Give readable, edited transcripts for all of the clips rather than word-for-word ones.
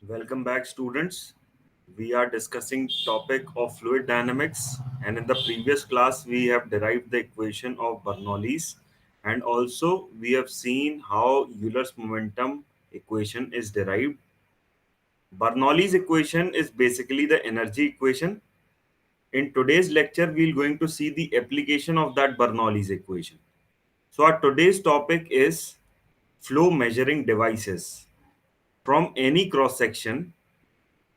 Welcome back, students. We are discussing topic of fluid dynamics, and in the previous class we have derived the equation of Bernoulli's, and also we have seen how Euler's momentum equation is derived. Bernoulli's equation is basically the energy equation. In today's lecture, we are going to see the application of that Bernoulli's equation. So our today's topic is flow measuring devices. From any cross section,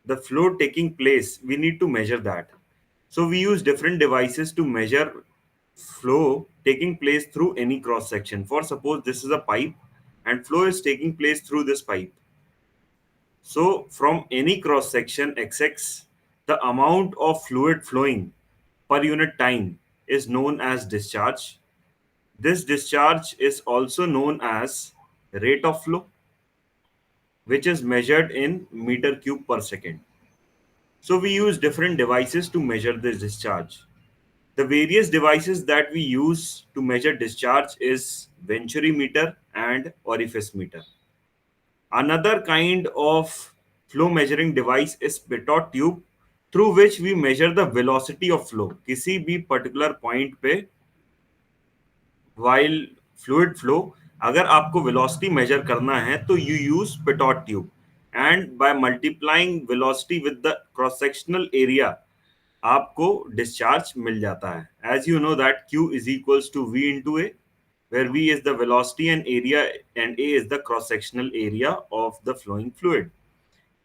the flow taking place, we need to measure that. So we use different devices to measure flow taking place through any cross section. For suppose this is a pipe and flow is taking place through this pipe. So from any cross section XX, the amount of fluid flowing per unit time is known as discharge. This discharge is also known as rate of flow, which is measured in meter cube per second. So we use different devices to measure this discharge. The various devices that we use to measure discharge is venturi meter and orifice meter. Another kind of flow measuring device is pitot tube, through which we measure the velocity of flow. किसी भी particular point पे while fluid flow, अगर आपको velocity measure करना है तो you use pitot tube, and by multiplying velocity with the cross sectional area आपको discharge मिल जाता है. As you know that Q is equals to V into A, where V is the velocity and area and A is the cross sectional area of the flowing fluid.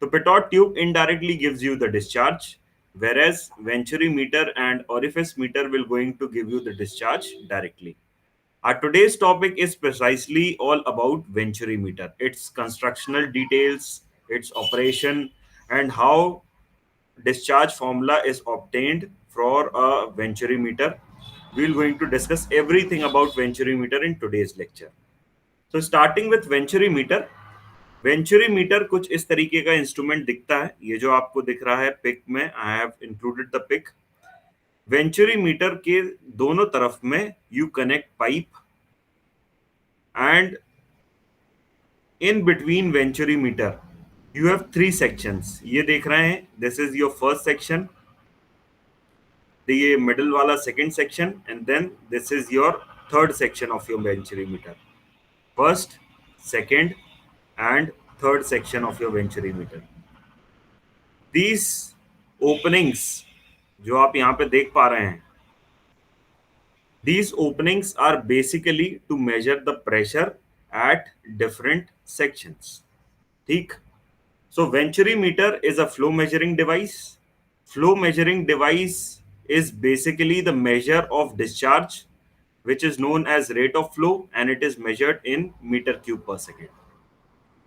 The pitot tube indirectly gives you the discharge, whereas venturi meter and orifice meter will going to give you the discharge directly. Our today's topic is precisely all about venturi meter, its constructional details, its operation, and how discharge formula is obtained for a venturimeter. We're going to discuss everything about venturimeter in today's lecture. So starting with venturimeter, venturimeter कुछ इस तरीके का instrument दिखता है. ये जो आपको दिख रहा है पिक में, I have included the pic. Venturimeter के दोनों तरफ में you connect pipe, and in between venturimeter you have three sections. ये देख रहे हैं, this is your first section, ये मिडल वाला second section, and then this is your third section of your venturimeter. First, second and third section of your venturimeter. These openings जो आप यहाँ पे देख पा रहे हैं, these openings are basically to measure the pressure at different sections. ठीक. So venturimeter is a flow measuring device. Flow measuring device is basically the measure of discharge, which is known as rate of flow, and it is measured in meter cube per second.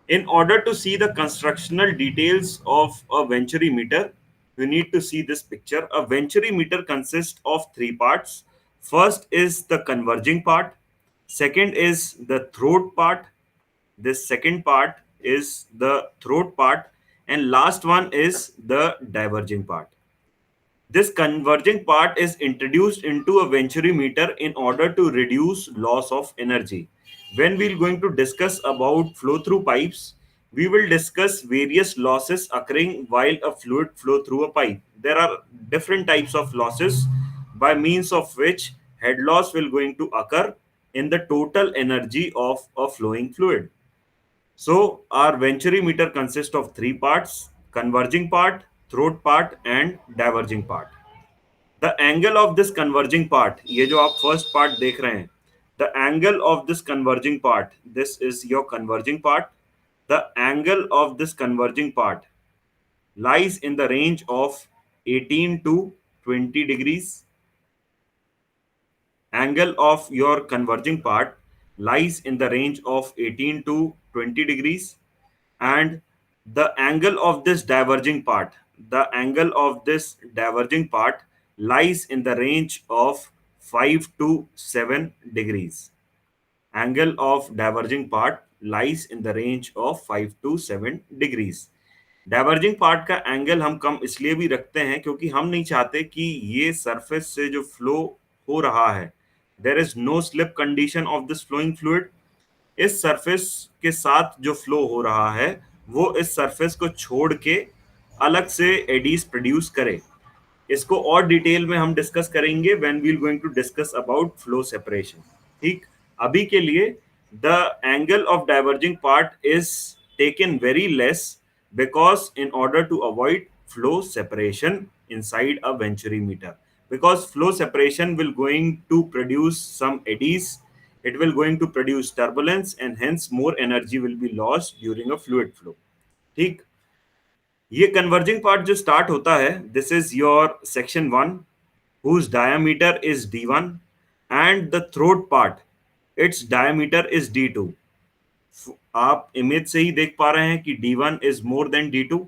In order to see the constructional details of a venturimeter, you need to see this picture. A venturimeter consists of three parts. First is the converging part. Second is the throat part. This second part is the throat part. And last one is the diverging part. This converging part is introduced into a venturimeter in order to reduce loss of energy. When we're going to discuss about flow through pipes, we will discuss various losses occurring while a fluid flow through a pipe. There are different types of losses by means of which head loss will going to occur in the total energy of a flowing fluid. So our venturimeter consists of three parts: converging part, throat part, and diverging part. The angle of this converging part, ये जो आप first part देख रहे हैं, the angle of this converging part, this is your converging part. The angle of this converging part lies in the range of 18 to 20 degrees. Angle of your converging part lies in the range of 18 to 20 degrees, and the angle of this diverging part, lies in the range of 5 to 7 degrees. Angle of diverging part lies in the range of 5 to 7 degrees. Diverging part का angle हम कम इसलिए भी रखते हैं क्योंकि हम नहीं चाहते कि ये सरफेस से जो फ्लो हो रहा है, there is no slip condition of this flowing fluid. इस सरफेस के साथ जो फ्लो हो रहा है वो इस सरफेस को छोड़ के अलग से एडीज प्रोड्यूस करे। इसको और डिटेल में हम डिस्कस करेंगे when we are going to discuss about flow separation. ठीक, अभी के लिए the angle of diverging part is taken very less because in order to avoid flow separation inside a venturimeter, because flow separation will going to produce some eddies, it will going to produce turbulence and hence more energy will be lost during a fluid flow। ठीक, ये converging part जो start होता है, this is your section 1 whose diameter is d1 and the throat part its diameter is d2। आप image से ही देख पा रहे हैं कि d1 is more than d2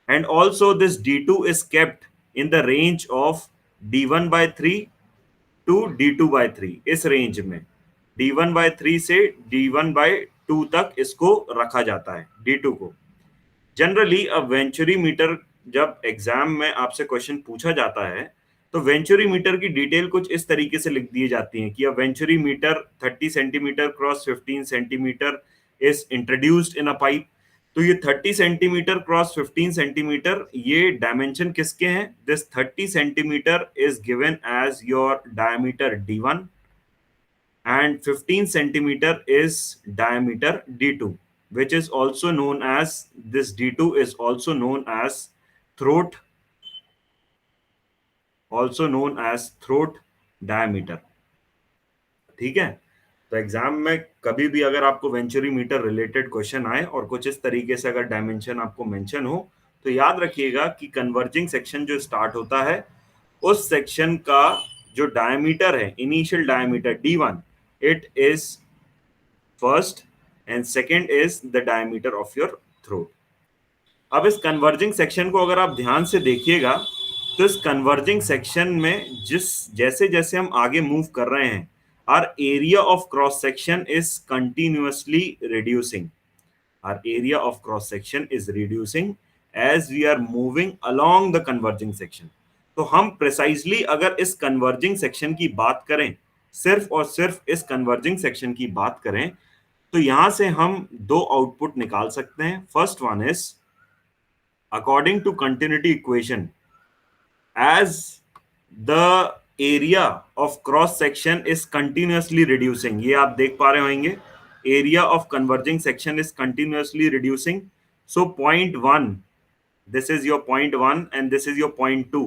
and also this d2 is kept in the range of d1 by 3 to d2 by 3। इस range में d1 by 3 से d1 by 2 तक इसको रखा जाता है d2 को। जनरली अब वेंचुरी मीटर जब एग्जाम में आपसे क्वेश्चन पूछा जाता है तो वेंचुरी मीटर की डिटेल कुछ इस तरीके से लिख दी जाती है कि a venturi meter 30 centimetre cross 15 centimetre is introduced in a pipe. तो ये 30 सेंटीमीटर क्रॉस 15 सेंटीमीटर ये डायमेंशन किसके हैं? This 30 centimetre is given as your diameter d1 and 15 centimeter is diameter d2, which is also known as, this d2 is also known as throat, also known as throat diameter। ठीक है, तो exam में कभी भी अगर आपको venturi meter related question आए और कुछ इस तरीके से अगर डायमेंशन आपको मेंशन हो तो याद रखिएगा कि कन्वर्जिंग सेक्शन जो स्टार्ट होता है उस सेक्शन का जो डायमीटर है, initial diameter d1, it is first and second is the diameter of your throat. अब इस कन्वर्जिंग सेक्शन को अगर आप ध्यान से देखिएगा तो इस कन्वर्जिंग सेक्शन में जिस जैसे जैसे हम आगे मूव कर रहे हैं, our area of cross section is continuously reducing, our area of cross section is reducing as we are moving along the converging section. तो हम प्रिसाइजली अगर इस कन्वर्जिंग सेक्शन की बात करें, सिर्फ और सिर्फ इस कन्वर्जिंग सेक्शन की बात करें, तो यहां से हम दो आउटपुट निकाल सकते हैं। First one is according to continuity equation, as the area of cross section is continuously reducing, ये आप देख पा रहे होंगे, area of converging section is continuously reducing, so point 1, this is your point 1 and this is your point 2।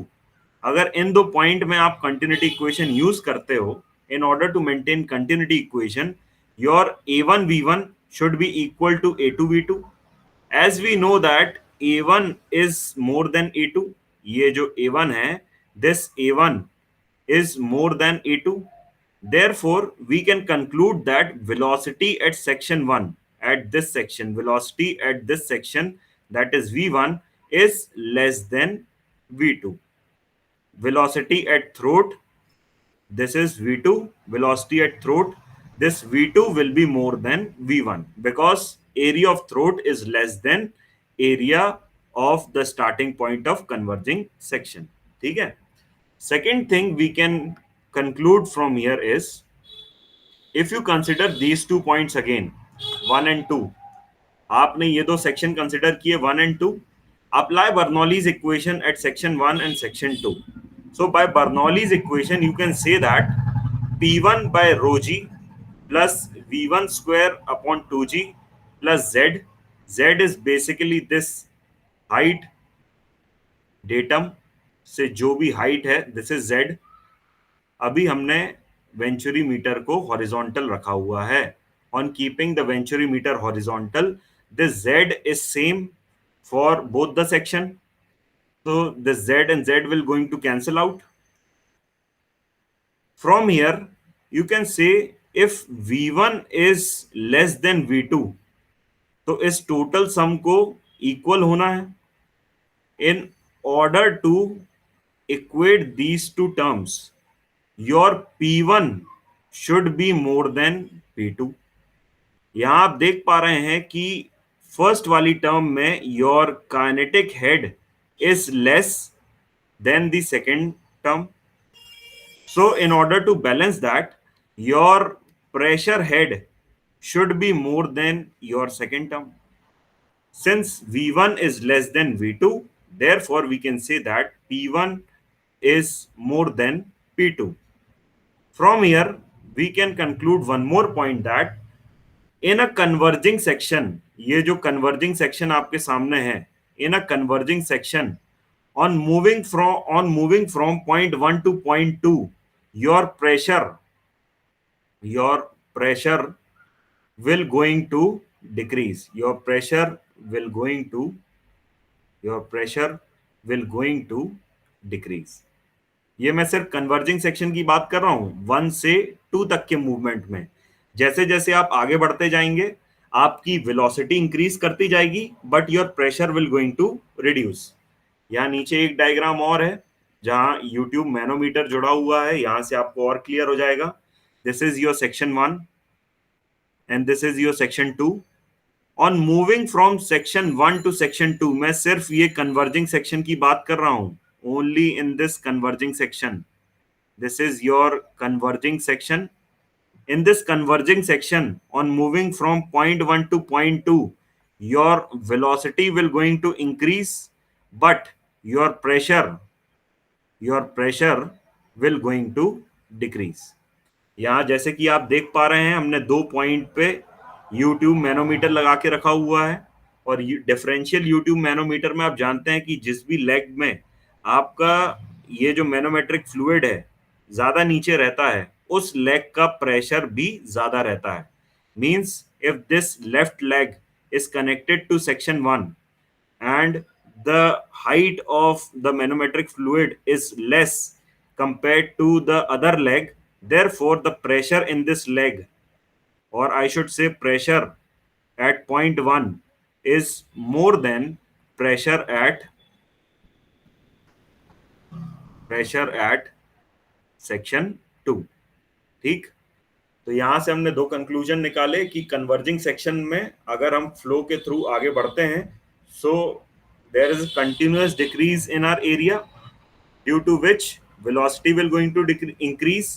अगर इन दो point में आप कंटिन्यूटी इक्वेशन यूज करते हो, in order to maintain continuity equation, your a1 v1 should be equal to a2 v2। as we know that a1 is more than a2, ये जो a1 है, this a1 is more than a2, therefore we can conclude that velocity at section 1, at this section, velocity at this section, that is v1, is less than v2। velocity at throat, this is v2, velocity at throat, this v2 will be more than v1 because area of throat is less than area of the starting point of converging section। ठीक है, second thing we can conclude from here is, if you consider these 2 points again, 1 and 2, आपने ये दो section consider किए 1 and 2, apply Bernoulli's equation at section 1 and section 2। so by Bernoulli's equation you can say that p1 by rho g plus v1 square upon 2g plus z, z is basically this height, datum से जो भी height है, this is z। अभी हमने venturi meter को horizontal रखा हुआ है, on keeping the venturi meter horizontal, this z is same for both the section, so this z and z will going to cancel out। from here you can say if v1 is less than v2 तो इस total sum को equal होना है। in order to equate these two terms, your p1 should be more than p2। यहां आप देख पा रहे हैं कि फर्स्ट वाली टर्म में your kinetic head is less than the second term, so in order to balance that your pressure head should be more than your second term। Since V1 is less than V2, therefore we can say that P1 is more than P2. From here, we can conclude one more point that in a converging section, ये जो converging section आपके सामने है, in a converging section, on moving from point 1 to point 2, your pressure will going to decrease. Your pressure will going to decrease. ये मैं सिर्फ converging section की बात कर रहा हूं 1 से 2 तक के मूवमेंट में. जैसे जैसे आप आगे बढ़ते जाएंगे आपकी वेलोसिटी इंक्रीज करती जाएगी but your pressure will going to reduce. यहाँ नीचे एक डायग्राम और है जहां यूट्यूब मैनोमीटर जुड़ा हुआ है, यहां से आपको और क्लियर हो जाएगा. This is your section 1 and this is your section 2. On moving from section 1 to section 2, मैं सिर्फ ये कन्वर्जिंग सेक्शन की बात कर रहा हूं. Only in this converging section. This is your converging section. In this converging section, on moving from point 1 to point 2, your velocity will going to increase, but your pressure will going to decrease. यहाँ जैसे कि आप देख पा रहे हैं हमने 2 point पे यूट्यूब मैनोमीटर लगा के रखा हुआ है. और डिफरेंशियल यूट्यूब मैनोमीटर में आप जानते हैं कि जिस भी लेग में आपका ये जो मैनोमेट्रिक फ्लूइड है ज्यादा नीचे रहता है उस लेग का प्रेशर भी ज्यादा रहता है. Means if this left leg is connected to section 1 and the height of the manometric fluid is less compared to the other leg, therefore the pressure in this leg, or I should say pressure at point 1, is more than pressure at section 2. ठीक. तो यहां से हमने 2 conclusion निकाले कि converging section में अगर हम फ्लो के थ्रू आगे बढ़ते हैं सो there is a continuous decrease in our area due to which velocity will going to increase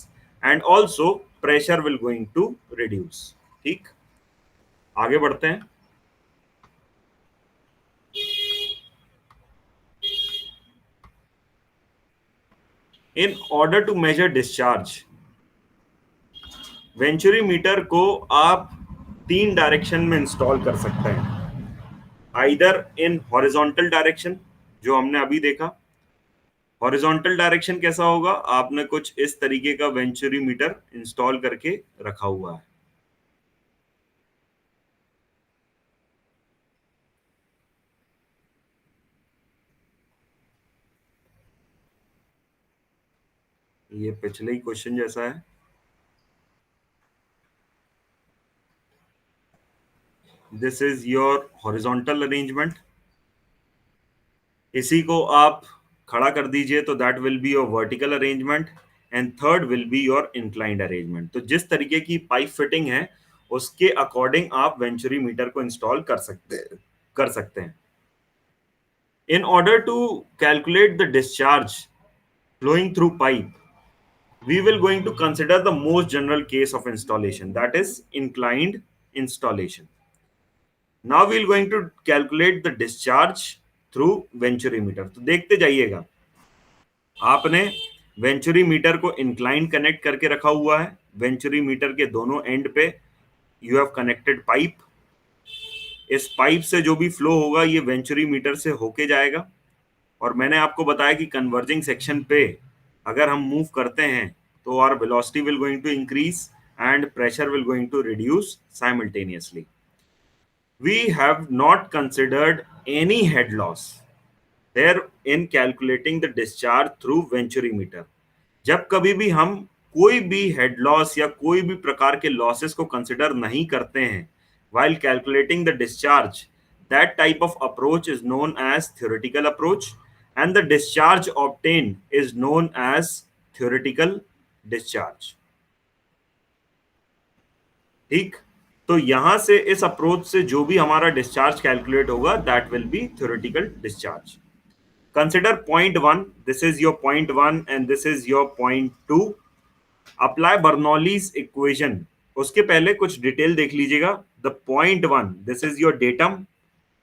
and also pressure will going to reduce. ठीक. आगे बढ़ते हैं. In order to measure discharge, venturi meter को आप 3 direction में install कर सकते हैं. आइदर इन हॉरिजॉन्टल डायरेक्शन जो हमने अभी देखा. हॉरिजॉन्टल डायरेक्शन कैसा होगा, आपने कुछ इस तरीके का वेंचुरी मीटर इंस्टॉल करके रखा हुआ है. ये पिछले ही क्वेश्चन जैसा है. This is your horizontal arrangement. इसी को आप खड़ा कर दीजिए तो that will be your vertical arrangement and third will be your inclined arrangement. तो जिस तरीके की पाइप फिटिंग है उसके अकॉर्डिंग आप वेंचुरी मीटर को इंस्टॉल कर सकते हैं. In order to calculate the discharge flowing through pipe, we will going to consider the most general case of installation, that is inclined installation. Now we will going to calculate the discharge through venturi meter. तो देखते जाइएगा. आपने venturi meter को incline connect करके रखा हुआ है. Venturi meter के दोनों एंड पे यू हैव कनेक्टेड पाइप. इस पाइप से जो भी फ्लो होगा ये वेंचुरी मीटर से होके जाएगा. और मैंने आपको बताया कि कन्वर्जिंग सेक्शन पे अगर हम मूव करते हैं तो our velocity will going to increase and pressure will going to reduce simultaneously. We have not considered any head loss there in calculating the discharge through venturi meter. जब कभी भी हम कोई भी हेड लॉस या कोई भी प्रकार के लॉसेस को कंसिडर नहीं करते हैं while calculating the discharge, that type of approach is known as theoretical approach and the discharge obtained is known as theoretical discharge. ठीक. तो यहां से इस अप्रोच से जो भी हमारा डिस्चार्ज कैलकुलेट होगा that will be theoretical discharge. Consider point 1. This is your point 1 and this is your point 2. Apply Bernoulli's equation. उसके पहले कुछ डिटेल देख लीजिएगा. The point 1, this is your datum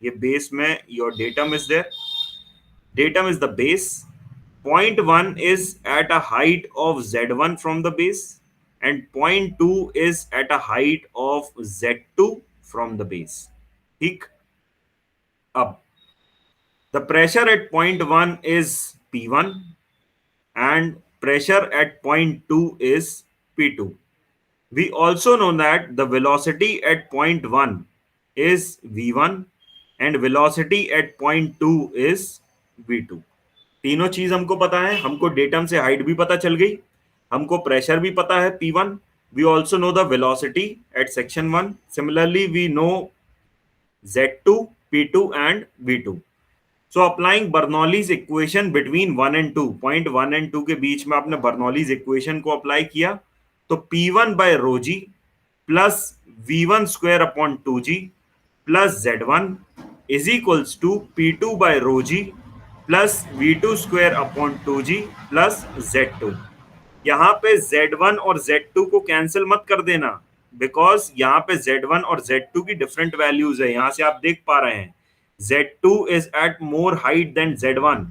ये बेस में your datum is there, datum is the base. Point 1 is at a height of z1 from the base, and point 2 is at a height of z2 from the base. ठीक. अब the pressure at point 1 is P1 and pressure at point 2 is P2. We also know that the velocity at point 1 is V1 and velocity at point 2 is V2. तीनों चीज हमको पता है, हमको datum से height भी पता चल गई, हमको प्रेशर भी पता है P1. We also know the velocity at section 1. Similarly, we know Z2, P2 and V2. So applying Bernoulli's equation between 1 and 2, point 1 and 2 के बीच में आपने Bernoulli's equation को अप्लाई किया तो P1 by rho g plus V1 square upon 2g plus Z1 is equals to P2 by rho g plus V2 square upon 2g plus Z2. यहाँ पे Z1 और Z2 को कैंसिल मत कर देना, बिकॉज यहाँ पे Z1 और Z2 की डिफरेंट वैल्यूज है. यहां से आप देख पा रहे हैं Z2 is at more height than Z1.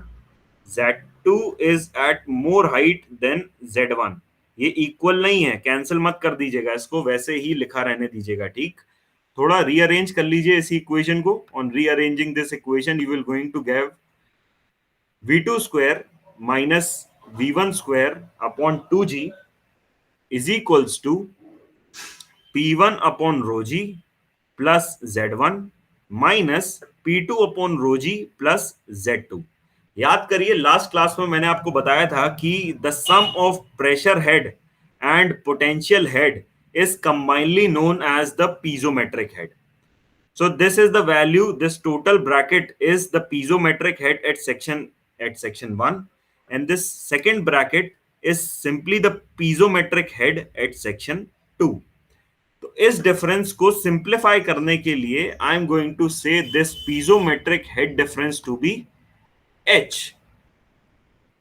Z2 is at more height than Z1. ये इक्वल नहीं है, कैंसिल मत कर दीजिएगा, इसको वैसे ही लिखा रहने दीजिएगा. ठीक, थोड़ा रीअरेंज कर लीजिए इस इक्वेशन को. On rearranging this equation you will going to gave V2 square minus V1 square upon 2g is equals to P1 upon rho g plus Z1 minus P2 upon rho g plus Z2. याद करिए last class में मैंने आपको बताया था कि the sum of pressure head and potential head is combinedly known as the piezometric head. So this is the value, this total bracket is the piezometric head at section 1, and this second bracket is simply the piezometric head at section 2. तो इस difference को simplify करने के लिए I am going to say this piezometric head difference to be H.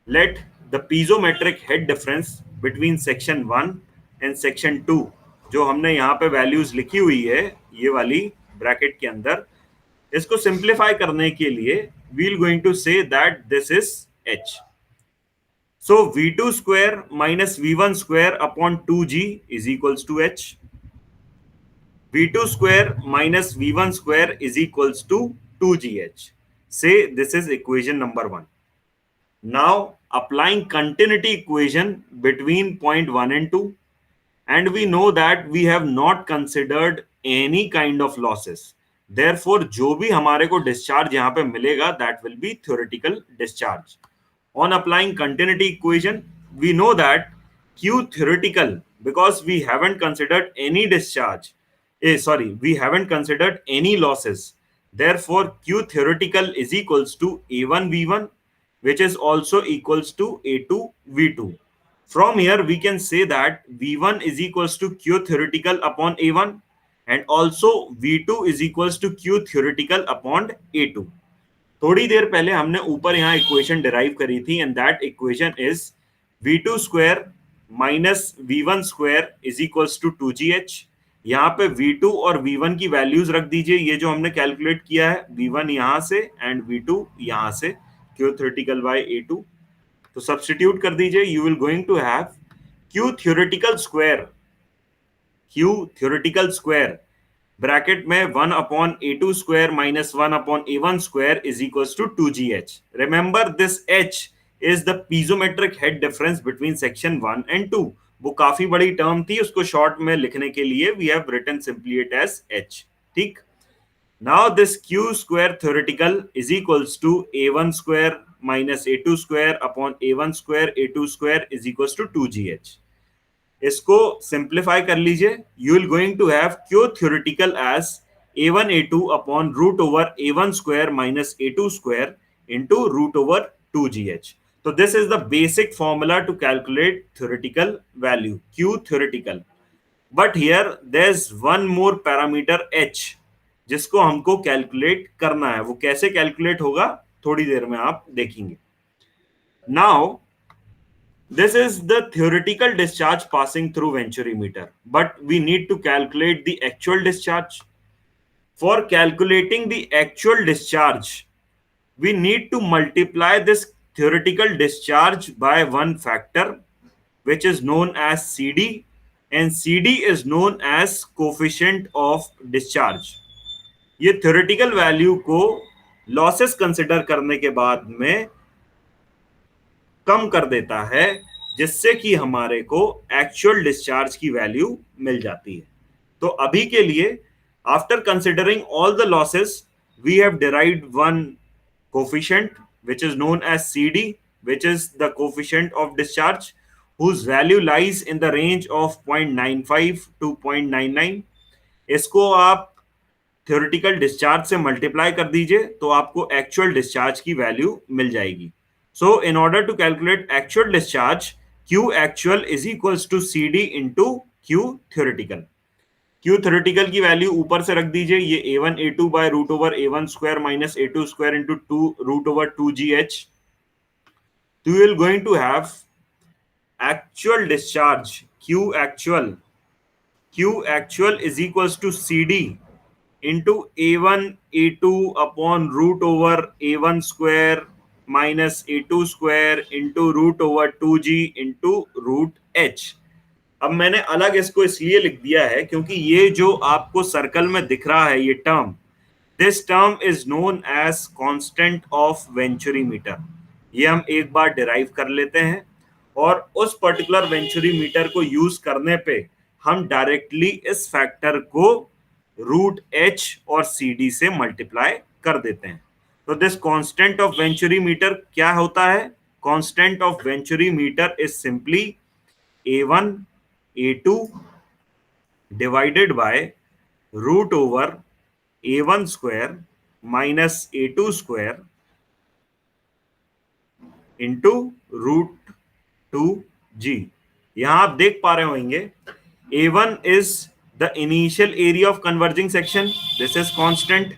Let the piezometric head difference between section 1 and section 2, जो हमने यहाँ पे वैल्यूज लिखी हुई है ये वाली ब्रैकेट के अंदर, इसको सिंप्लीफाई करने के लिए we will going to say that this is H. So V2 square minus V1 square upon 2g is equals to H. V2 square minus V1 square is equals to 2gh. Say this is equation number 1. Now applying continuity equation between point 1 and 2, and we know that we have not considered any kind of losses. Therefore जो भी हमारे को discharge यहाँ पे मिलेगा that will be theoretical discharge. On applying continuity equation, we know that Q theoretical, because we haven't considered any discharge, we haven't considered any losses. Therefore Q theoretical is equals to A1 V1, which is also equals to A2 V2. From here we can say that V1 is equals to Q theoretical upon A1, and also V2 is equals to Q theoretical upon A2. थोड़ी देर पहले हमने ऊपर यहाँ equation derive करी थी, and that equation is V2 square minus V1 square is equals to 2gh. यहाँ पे V2 और V1 की वैल्यूज रख दीजिए, ये जो हमने कैलकुलेट किया है V1 यहाँ से एंड V2 यहाँ से, Q theoretical by A2. तो सब्स्टिट्यूट कर दीजिए, you will going to have Q theoretical square bracket में 1 upon A2 square minus 1 upon A1 square is equals to 2gh. Remember this H is the piezometric head difference between section 1 and 2. वो काफी बड़ी term थी, उसको short में लिखने के लिए we have written simply it as H. ठीक. Now this Q square theoretical is equals to A1 square minus A2 square upon A1 square A2 square is equals to 2gh. इसको simplify कर लीजिए, you will going to have Q theoretical as A1 A2 upon root over A1 square minus A2 square into root over 2gh. तो this is the basic formula to calculate theoretical value Q theoretical. But here there is one more parameter H जिसको हमको calculate करना है. वो कैसे calculate होगा थोड़ी देर में आप देखेंगे. Now this is the theoretical discharge passing through venturimeter, but we need to calculate the actual discharge. For calculating the actual discharge, we need to multiply this theoretical discharge by one factor, which is known as CD, and CD is known as coefficient of discharge. ये theoretical value को losses consider करने के बाद में कम कर देता है, जिससे कि हमारे को एक्चुअल डिस्चार्ज की वैल्यू मिल जाती है. तो अभी के लिए after considering all the losses we have derived one coefficient which is known as CD, which is the coefficient of discharge, whose value lies in the range of 0.95 to 0.99. इसको आप थ्योरेटिकल डिस्चार्ज से multiply कर दीजिए तो आपको actual discharge की value मिल जाएगी. So in order to calculate actual discharge, Q actual is equals to CD into Q theoretical. Q theoretical की वैल्यू ऊपर से रख दीजिए, ये A1 A2 by root over A1 square minus A2 square into 2 root over 2GH. So you will going to have actual discharge Q actual is equals to CD into A1 A2 upon root over A1 square minus A2 square into root over 2G into root H. अब मैंने अलग इसको इसलिए लिख दिया है क्योंकि ये जो आपको सर्कल में दिख रहा है ये term, this term is known as constant of venturi meter. ये हम एक बार डिराइव कर लेते हैं और उस पर्टिकुलर वेंचुरी मीटर को यूज करने पे हम डायरेक्टली इस फैक्टर को रूट एच और सी डी से मल्टीप्लाई कर देते हैं. तो this constant of venturi meter क्या होता है? Constant of venturi meter is simply A1 A2 divided by root over A1 square minus A2 square into root 2G. यहां आप देख पा रहे होंगे A1 is the initial area of converging section, this is constant.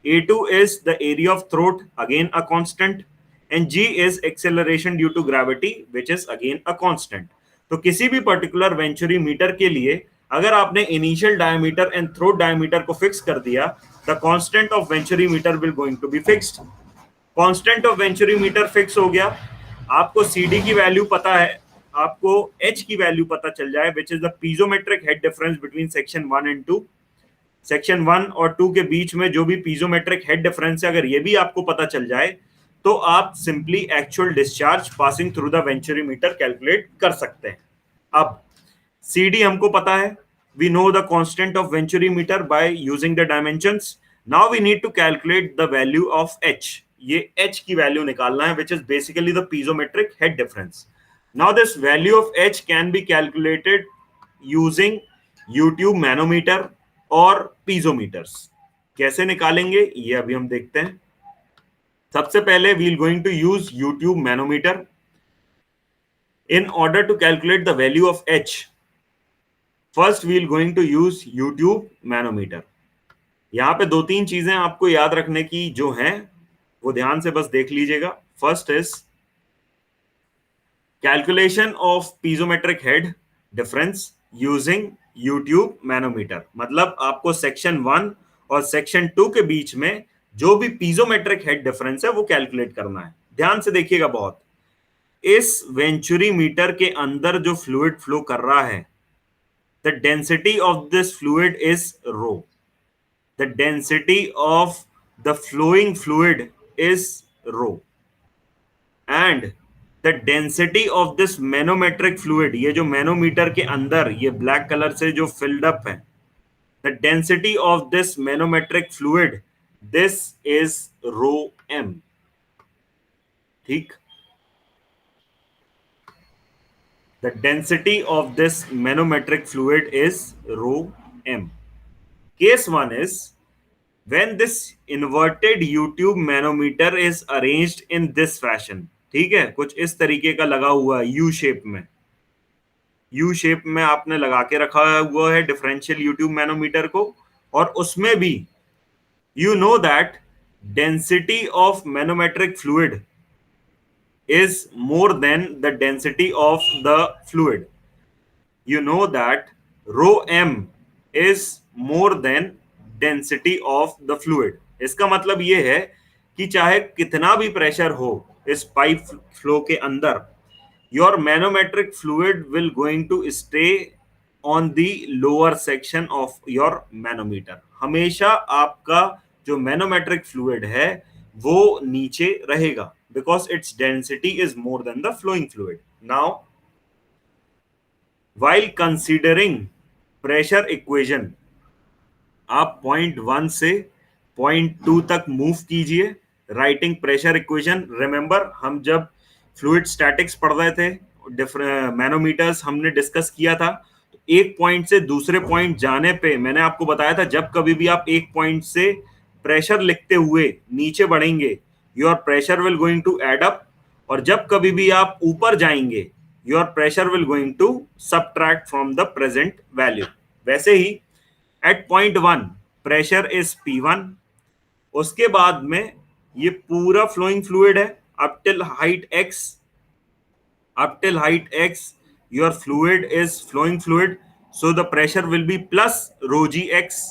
A2 is the area of throat, again a constant, and G is acceleration due to gravity, which is again a constant. तो किसी भी particular venturi meter के लिए अगर आपने initial diameter and throat diameter को fix कर दिया, the constant of venturi meter will going to be fixed. Constant of venturi meter fix हो गया, आपको CD की वैल्यू पता है, आपको H की वैल्यू पता चल जाए, which is the piezometric head difference between section 1 and 2. Section 1 और 2 के बीच में जो भी पीजोमेट्रिक हेड डिफरेंस है, अगर ये भी आपको पता चल जाए तो आप simply actual discharge passing through the venturi meter calculate कर सकते हैं. अब CD हमको पता है, we know the constant of venturi meter by using the dimensions. Now we need to calculate the value of H. ये H की value निकालना है, which is basically the piezometric head difference. Now this value of H can be calculated using YouTube manometer और piezometers. कैसे निकालेंगे ये अभी हम देखते हैं. सबसे पहले we are going to use YouTube manometer. In order to calculate the value of H, first we are going to use YouTube manometer. यहाँ पे दो तीन चीजें आपको याद रखने की जो हैं वो ध्यान से बस देख लीजिएगा. First is calculation of पीजोमेट्रिक head difference using YouTube manometer. मतलब आपको सेक्शन 1 और सेक्शन 2 के बीच में जो भी पीजोमेट्रिक हेड डिफरेंस है वो कैलकुलेट करना है. ध्यान से देखिएगा बहुत. इस वेंचुरी मीटर के अंदर जो फ्लूइड फ्लो कर रहा है, the density of this fluid is rho. The density of the flowing fluid is rho and the density of this manometric fluid, ये जो मैनोमीटर के अंदर ये ब्लैक कलर से जो फिल्ड अप है, the density of this manometric fluid, this is rho m. ठीक, the density of this manometric fluid is rho m. Case 1 is when this inverted YouTube manometer is arranged in this fashion. ठीक है, कुछ इस तरीके का लगा हुआ है यू शेप में. यू शेप में आपने लगा के रखा हुआ है डिफरेंशियल YouTube मैनोमीटर को, और उसमें भी you know that density of manometric fluid is more than the density of the fluid. You know that rho m is more than density of the fluid. इसका मतलब ये है कि चाहे कितना भी प्रेशर हो इस पाइप फ्लो के अंदर, your manometric fluid will going to stay on the lower section of your manometer. हमेशा आपका जो मैनोमेट्रिक फ्लूइड है वो नीचे रहेगा, because its density is more than the flowing fluid. Now while considering pressure equation, आप पॉइंट 1 से point 2 तक मूव कीजिए राइटिंग प्रेशर इक्वेशन। रिमेंबर, हम जब फ्लूइड स्टैटिक्स पढ़ रहे थे, मैनोमीटर्स हमने डिस्कस किया था, तो एक पॉइंट से दूसरे पॉइंट जाने पे मैंने आपको बताया था जब कभी भी आप एक पॉइंट से प्रेशर लिखते हुए नीचे बढ़ेंगे, your pressure will going to add up, और जब कभी भी आप ऊपर जाएंगे your pressure will going to subtract from the present value. वैसे ही at point 1 pressure is P1, उसके बाद में ये पूरा फ्लोइंग फ्लूइड है up till height x, up till height x your fluid is flowing fluid, so the pressure will be plus rho gx।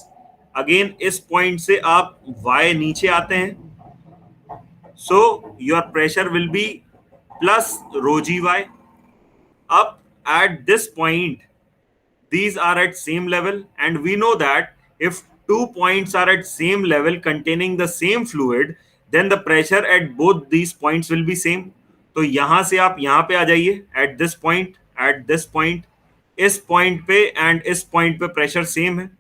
Again इस point से आप y नीचे आते हैं, so your pressure will be plus rho gy। up at this point these are at same level, and we know that if two points are at same level containing the same fluid, then the pressure at both these points will be same। तो यहां से आप यहां पे आ जाइए, at this point, at this point, इस point पे and इस पॉइंट पे प्रेशर सेम है,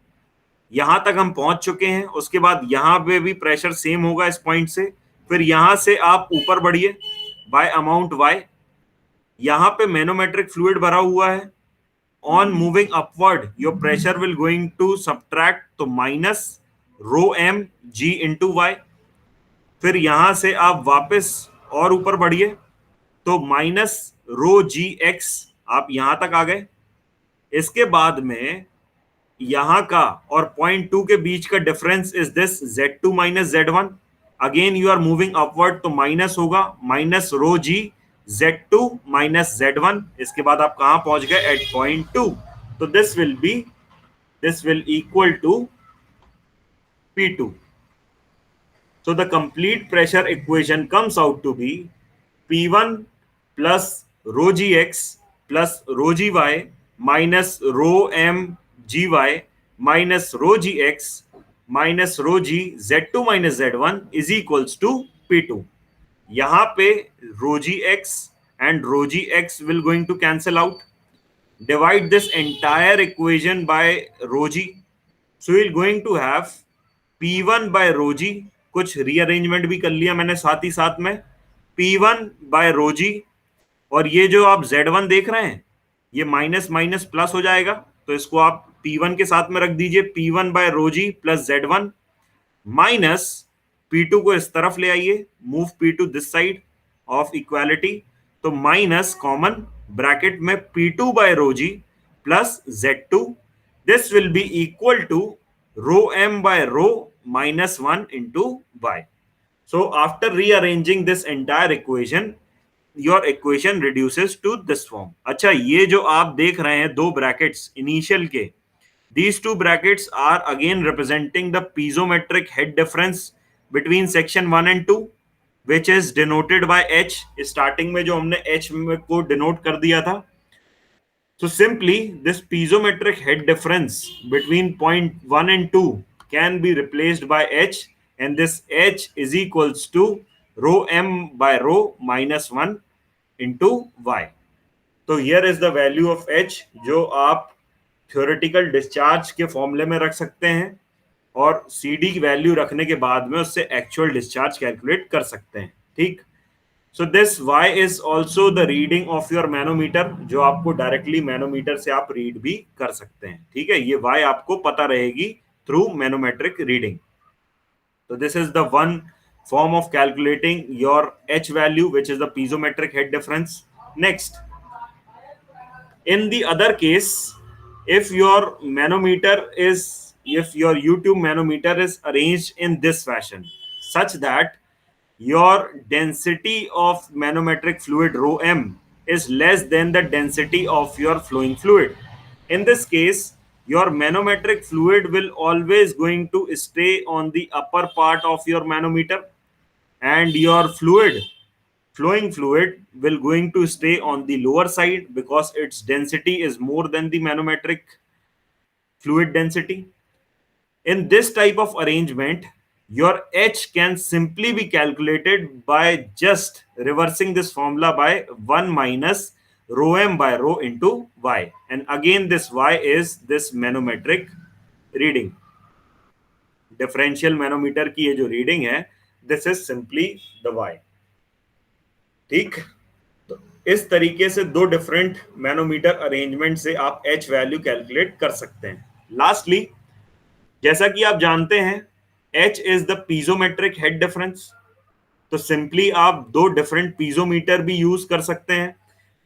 यहां तक हम पहुंच चुके हैं। उसके बाद यहां पे भी प्रेशर सेम होगा इस पॉइंट से, फिर यहां से आप ऊपर बढ़िए बाय अमाउंट y, यहां पे मैनोमेट्रिक फ्लूइड भरा हुआ है। On moving upward, your pressure will going to subtract तो minus rho m g into y। फिर यहां से आप वापस और ऊपर बढ़िए तो माइनस रो जी एक्स, आप यहां तक आ गए। इसके बाद में यहां का और पॉइंट 2 के बीच का difference is this Z2 minus Z1। Again you are moving upward तो माइनस होगा minus rho G Z2 minus Z1। इसके बाद आप कहां पहुंच गए? At point 2। तो this will equal to P2। So the complete pressure equation comes out to be P1 plus rho gx plus rho gy minus rho m gy minus rho gx minus rho g Z2 minus Z1 is equals to P2। यहाँ पे rho gx and rho gx will going to cancel out. Divide this entire equation by rho g. So we're going to have P1 by rho g, कुछ rearrangement भी कर लिया मैंने साथ ही साथ में, P1 by rho g, और ये जो आप Z1 देख रहे हैं ये माइनस माइनस प्लस हो जाएगा, तो इसको आप P1 के साथ में रख दीजिए, P1 by rho g plus Z1 minus P2 को इस तरफ ले आइए, move P2 this side of equality, तो माइनस कॉमन ब्रैकेट में P2 by rho g plus Z2, this will be equal to rho m by rho minus 1 into y। So after rearranging this entire equation, your equation reduces to this form। अच्छा, ये जो आप देख रहे हैं दो brackets initial के, these two brackets are again representing the piezometric head difference between section 1 and 2, which is denoted by h। Starting में जो हमने h को डिनोट कर दिया था, so simply this piezometric head difference between point 1 and 2 can be replaced by h, and this h is equals to rho m by rho minus 1 into y। तो here is the value of h जो आप theoretical discharge के फॉर्मूले में रख सकते हैं, और CD की वैल्यू रखने के बाद में उससे एक्चुअल डिस्चार्ज कैलकुलेट कर सकते हैं। ठीक, so this y is also the reading of your manometer, जो आपको डायरेक्टली मैनोमीटर से आप रीड भी कर सकते हैं। ठीक है, ये y आपको पता रहेगी थ्रू मैनोमेट्रिक रीडिंग। तो this is the one form of calculating your h value, which is the piezometric head difference। Next, in the other case, if your YouTube manometer is arranged in this fashion such that your density of manometric fluid rho m is less than the density of your flowing fluid, in this case your manometric fluid will always going to stay on the upper part of your manometer, and your flowing fluid will going to stay on the lower side because its density is more than the manometric fluid density. In this type of arrangement, your H can simply be calculated by just reversing this formula by 1 minus rho m by rho into y. And again, this y is this manometric reading. Differential manometer की ये जो reading है, this is simply the y. ठीक, तो इस तरीके से दो डिफरेंट मैनोमीटर अरेंजमेंट से आप H वैल्यू कैलकुलेट कर सकते हैं. लास्टली, जैसा कि आप जानते हैं, H is the piezometric head difference. तो सिंपली आप दो डिफरेंट पीजोमीटर भी यूज कर सकते हैं.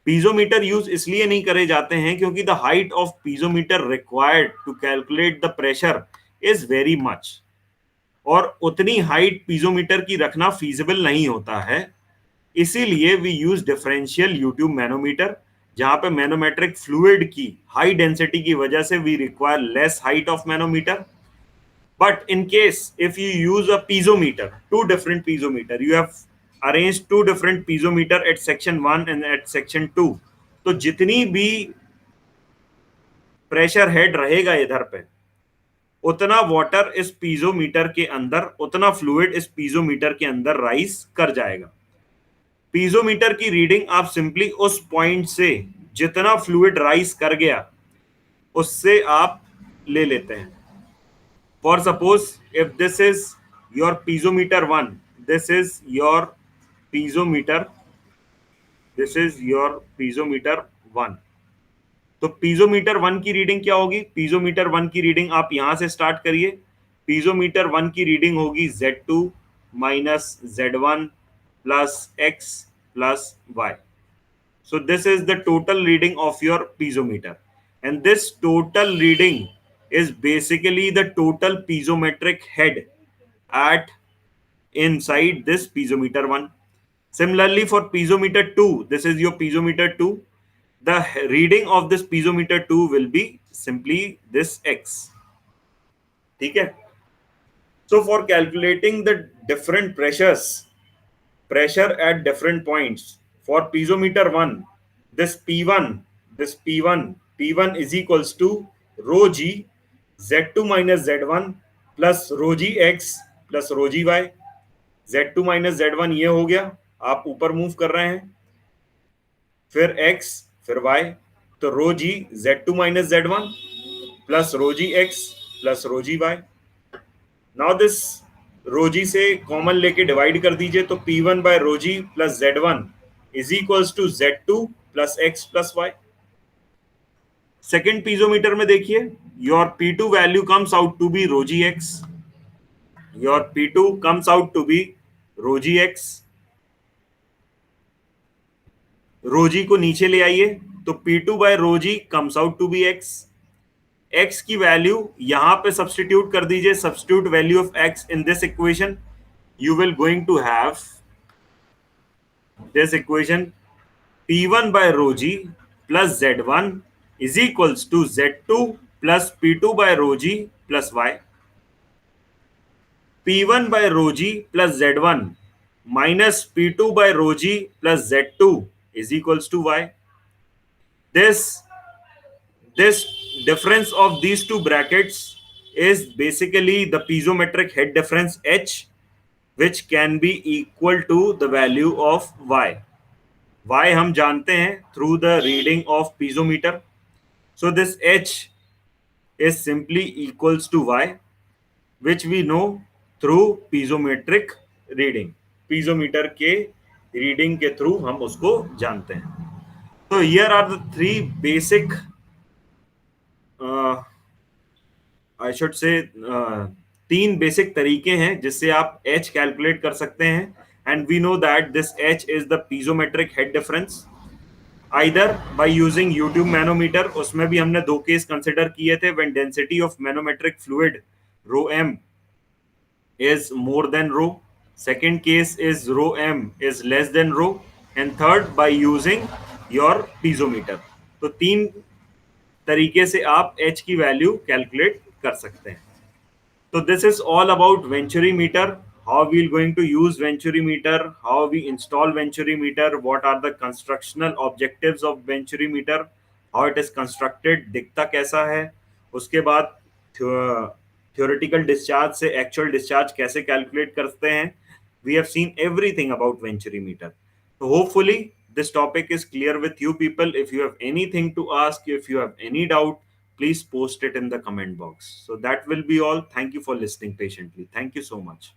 पीजोमीटर यूज इसलिए नहीं करे जाते हैं क्योंकि the height of piezometer required to calculate the pressure is very much, और उतनी हाइट पीजोमीटर की रखना फीजिबल नहीं होता है. इसीलिए we use differential U tube manometer, जहां पे मैनोमेट्रिक फ्लूइड की हाई डेंसिटी की वजह से we require less height of manometer. But in case if you use a piezometer, two different piezometer, you have arranged two different piezometer at section 1 and at section 2, तो जितनी भी pressure head रहेगा इधर पे, उतना वाटर इस piezometer के अंदर, उतना फ्लूइड इस पीजोमीटर के अंदर राइज कर जाएगा. पीजोमीटर की रीडिंग आप सिंपली उस पॉइंट से जितना फ्लूइड राइज कर गया उससे आप ले लेते हैं. For suppose if this is your piezometer 1, this is your piezometer, this is your piezometer 1. तो piezometer 1 की रीडिंग क्या होगी? piezometer 1 की रीडिंग आप यहां से स्टार्ट करिए. piezometer 1 की रीडिंग होगी Z2 minus Z1 plus X plus Y. So this is the total reading of your piezometer, and this total reading is basically the total piezometric head at inside this piezometer 1. Similarly, for piezometer 2, this is your piezometer 2. The reading of this piezometer 2 will be simply this X. ठीक है? So for calculating the different pressures, pressure at different points, for piezometer 1, this P1 is equals to rho G Z2 minus Z1 plus rho G X plus rho G Y. Z2 minus Z1 ये हो गया, आप ऊपर move कर रहे हैं, फिर X फिर Y, तो rho G Z2 minus Z1 plus rho G X plus rho G Y. Now this rho G से कॉमन लेके डिवाइड कर दीजिए, तो P1 by rho G plus Z1 is equals to Z2 plus X plus Y. Second piezometer में देखिए, your P2 value comes out to be rho G X. Your P2 comes out to be rho G X. rho G को नीचे ले आइए, तो P2 by rho G comes out to be X. X की value यहां पे substitute कर दीजिए. Substitute value of X in this equation, you will going to have this equation P1 by rho G plus Z1 is equals to Z2 plus P2 by rho G plus Y. P1 by rho G plus Z1 minus P2 by rho G plus Z2 is equals to Y. This difference of these two brackets is basically the piezometric head difference H, which can be equal to the value of Y. Y हम जानते हैं through the reading of piezometer. So this H is simply equals to Y, which we know through piezometric reading. Piezometer के reading के through हम उसको जानते हैं. So here are the three basic, I should say, तीन basic तरीके हैं जिससे आप H कैलकुलेट कर सकते हैं. And we know that this H is the piezometric head difference. Either by using YouTube manometer, उसमें भी हमने दो केस कंसिडर किए थे, when density of manometric fluid rho m is more than rho. Second case is rho m is less than rho, and third by using your piezometer. तो तीन तरीके से आप H की वैल्यू कैलकुलेट कर सकते हैं. So this is all about Venturimeter, how we're going to use Venturimeter, how we install Venturimeter, what are the constructional objectives of Venturimeter, how it is constructed, दिखता कैसा है, उसके बाद theoretical discharge से actual discharge कैसे calculate करते हैं. We have seen everything about Venturimeter. So hopefully this topic is clear with you people. If you have anything to ask, if you have any doubt, please post it in the comment box. So that will be all. Thank you for listening patiently. Thank you so much.